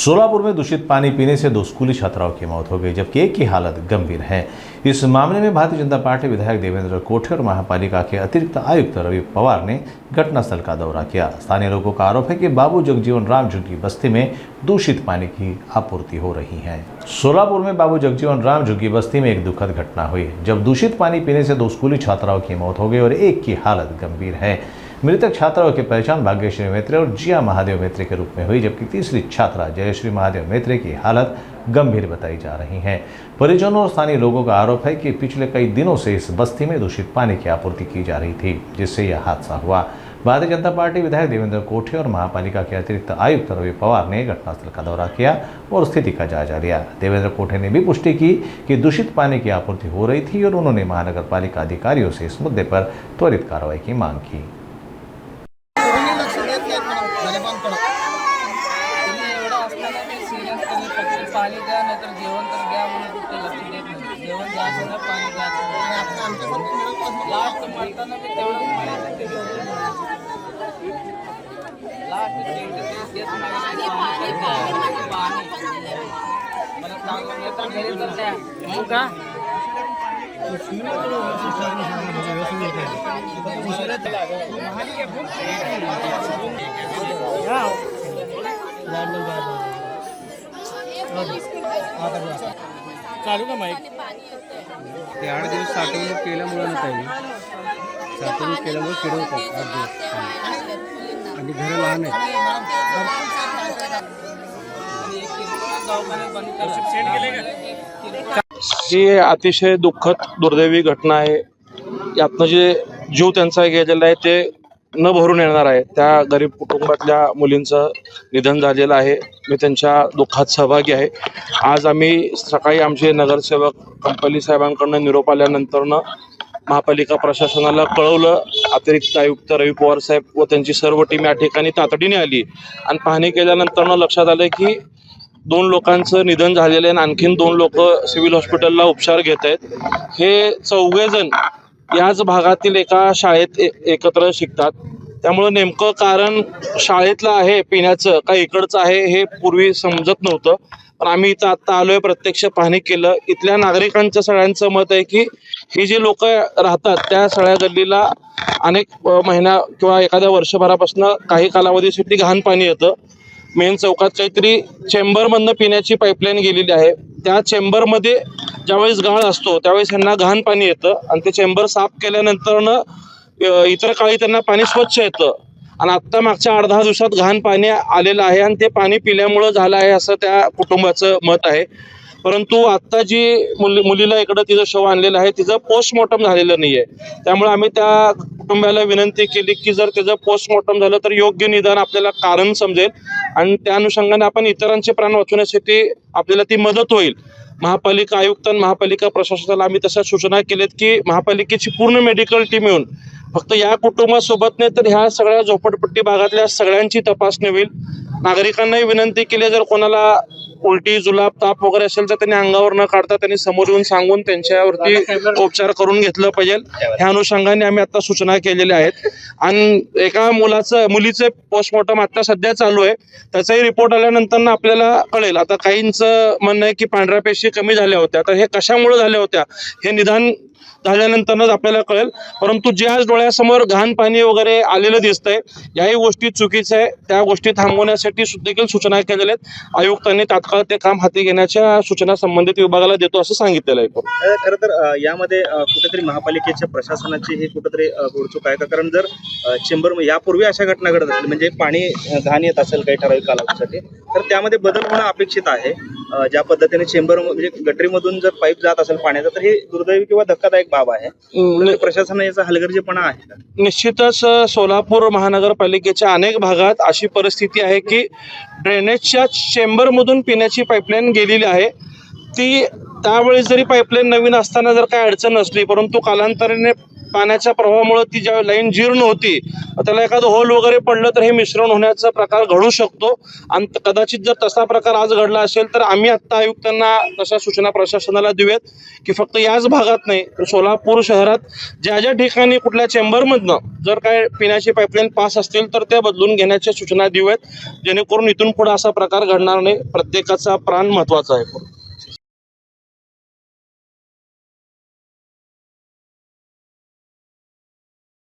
सोलापुर में दूषित पानी पीने से 2 स्कूली छात्राओं की मौत हो गई, जबकि एक की हालत गंभीर है। इस मामले में भारतीय जनता पार्टी विधायक देवेंद्र कोठे और महापालिका के अतिरिक्त आयुक्त रवि पवार ने घटनास्थल का दौरा किया। स्थानीय लोगों का आरोप है कि बाबू जगजीवन राम झुग्गी बस्ती में दूषित पानी की आपूर्ति हो रही है। सोलापुर में बाबू जगजीवन राम झुग्गी बस्ती में एक दुखद घटना हुई, जब दूषित पानी पीने से 2 स्कूली छात्राओं की मौत हो गई और एक की हालत गंभीर है। मृतक छात्राओं की पहचान भाग्यश्री मेत्रे और जिया महादेव मेत्रे के रूप में हुई, जबकि तीसरी छात्रा जयश्री महादेव मेत्रे की हालत गंभीर बताई जा रही है। परिजनों और स्थानीय लोगों का आरोप है कि पिछले कई दिनों से इस बस्ती में दूषित पानी की आपूर्ति की जा रही थी, जिससे यह हादसा हुआ। भारतीय जनता पार्टी विधायक देवेंद्र कोठे और महापालिका के अतिरिक्त आयुक्त रवि पवार ने घटनास्थल का दौरा किया और स्थिति का जायजा लिया। देवेंद्र कोठे ने भी पुष्टि की कि दूषित पानी की आपूर्ति हो रही थी और उन्होंने महानगर पालिका अधिकारियों से इस मुद्दे पर त्वरित कार्रवाई की मांग की। पाणी द्या नाहीतर जेवण तर द्या म्हणून ते लक्ष देत नाही. जेवण द्यायचं ना पाणी द्यायचं. लास्ट म्हणताना मी तेवढं म्हणायचं ते लास्ट देत नाही पाणी मला चांगलं येतं घरी तर द्या हो का. चालू का माईक ते 8 दिवस साठवणूक केल्यामुळे ना ताई साठवणूक केल्यामुळे किडे होतात 8 दिवस आणि घरं लहान आहेत. ही अतिशय दुःखद दुर्दैवी घटना आहे. यातनं जे जीव त्यांचा गेलेला आहे ते न भरून येणार आहे. त्या गरीब कुटुंबातल्या मुलींचं निधन झालेलं आहे. मी त्यांच्या दुःखात सहभागी आहे. आज आम्ही सकाळी आमचे नगरसेवक कंपनी साहेबांकडून निरोप आल्यानंतरनं महापालिका प्रशासनाला कळवलं. अतिरिक्त आयुक्त रवी पवार साहेब व त्यांची सर्व टीम या ठिकाणी तातडीने आली आणि पाहणी केल्यानंतरनं लक्षात आलं की 2 लोकांचं निधन झालेलं आहे आणि आणखीन 2 लोक सिव्हिल हॉस्पिटलला उपचार घेत आहेत. हे 4 जण याच भागातील एका शाळेत एकत्र शिकतात. त्यामुळं नेमकं कारण शाळेतलं आहे पिण्याचं का इकडचं आहे हे पूर्वी समजत नव्हतं. पण आम्ही इथं आत्ता आलोय, प्रत्यक्ष पाहणी केलं. इथल्या नागरिकांचं सगळ्यांचं मत आहे की ही जी लोक राहतात त्या सगळ्या गल्लीला अनेक महिना किंवा एखाद्या वर्षभरापासून काही कालावधीसाठी घाण पाणी येतं. मेन चौकात काहीतरी चेंबरमधनं पिण्याची पाईपलाईन गेलेली आहे. त्या चेंबरमध्ये ज्यावेळेस गाळ असतो त्यावेळेस यांना घाण पाणी येतं आणि ते चेंबर साफ केल्यानंतरनं इतर काळी त्यांना पाणी स्वच्छ येतं. आणि आत्ता मागच्या 8-10 दिवसात घाण पाणी आलेलं आहे आणि ते पाणी पिल्यामुळं झालं आहे असं त्या कुटुंबाचं मत आहे. परंतु आत्ता जी मुलीला इकडं तिचं शव आणलेलं आहे तिचं पोस्टमॉर्टम झालेलं नाही आहे. त्यामुळे आम्ही त्या कुटुंबाला विनंती केली की जर त्याचं पोस्टमॉर्टम झालं तर योग्य निदान आपल्याला कारण समजेल आणि त्या अनुषंगाने आपण इतरांचे प्राण वाचवण्यासाठी आपल्याला ती मदत होईल. महापालिका आयुक्त आणि महापालिका प्रशासनाला आम्ही तशा सूचना केल्यात की महापालिकेची पूर्ण मेडिकल टीम येऊन फक्त या कुटुंबासोबत नाही तर ह्या सगळ्या झोपडपट्टी भागातल्या सगळ्यांची तपासणी होईल. नागरिकांनाही विनंती केली जर कोणाला उलटी जुलाब ताप वगैरे असेल तर त्यांनी अंगावर न काढता त्यांनी समोर येऊन सांगून त्यांच्यावरती उपचार करून घेतलं पाहिजे. ह्या अनुषंगाने आम्ही आता सूचना केलेल्या आहेत. आणि एका मुलीचे पोस्टमॉर्टम आता सध्या चालू आहे. त्याचाही रिपोर्ट आल्यानंतर आपल्याला कळेल. आता काहींचं म्हणणं आहे की पांढऱ्या पेशी कमी झाल्या होत्या, तर हे कशामुळे झाल्या होत्या हे निदान झाल्यानंतरच आपल्याला कळेल. परंतु जे आज डोळ्यासमोर घाण पाणी वगैरे आलेलं दिसतंय याही गोष्टी चुकीचं आहे. त्या गोष्टी थांबवण्यासाठी देखील सूचना केलेल्या आहेत. आयुक्तांनी तात्काळ ते काम हाती घेण्याच्या सूचना संबंधित विभागाला देतो असं सांगितलेलं आहे. खरं तर यामध्ये कुठेतरी महापालिकेच्या प्रशासनाची हे कुठेतरी घोडचूक आहे का? कारण जर चेंबर यापूर्वी अशा घटना घडत असतील म्हणजे पाणी घाण येत असेल काही ठराविक कालावधीसाठी तर त्यामध्ये बदल होणं अपेक्षित आहे. ज्या पद्धतीने चेंबर म्हणजे गटरीमधून जर पाईप जात असेल पाण्याचा तर हे दुर्दैवी किंवा धक्कादायक बाब आहे. प्रशासनाने याचा हलगर्जीपणा आहे का? निश्चितच सोलापूर महानगरपालिकेच्या अनेक भागात अशी परिस्थिती आहे की ड्रेनेजच्या चेंबरमधून पिण्याची पाईपलाईन गेलेली आहे. ती त्यावेळेस जरी पाईपलाईन नवीन असताना जर काही अडचण नसली परंतु कालांतराने पाण्याच्या प्रवाहामुळे ती ज्या लाईन जीर्ण होती त्याला एखादं होल वगैरे पडलं तर हे मिश्रण होण्याचा प्रकार घडू शकतो आणि कदाचित जर तसा प्रकार आज घडला असेल तर आम्ही आत्ता आयुक्तांना तशा सूचना प्रशासनाला देऊयात की फक्त याच भागात नाही तर सोलापूर शहरात ज्या ज्या ठिकाणी कुठल्या चेंबरमधनं जर काय पिण्याची पाईपलाईन पास असतील तर त्या बदलून घेण्याच्या सूचना देऊयात जेणेकरून इथून पुढे असा प्रकार घडणार नाही. प्रत्येकाचा प्राण महत्त्वाचा आहे.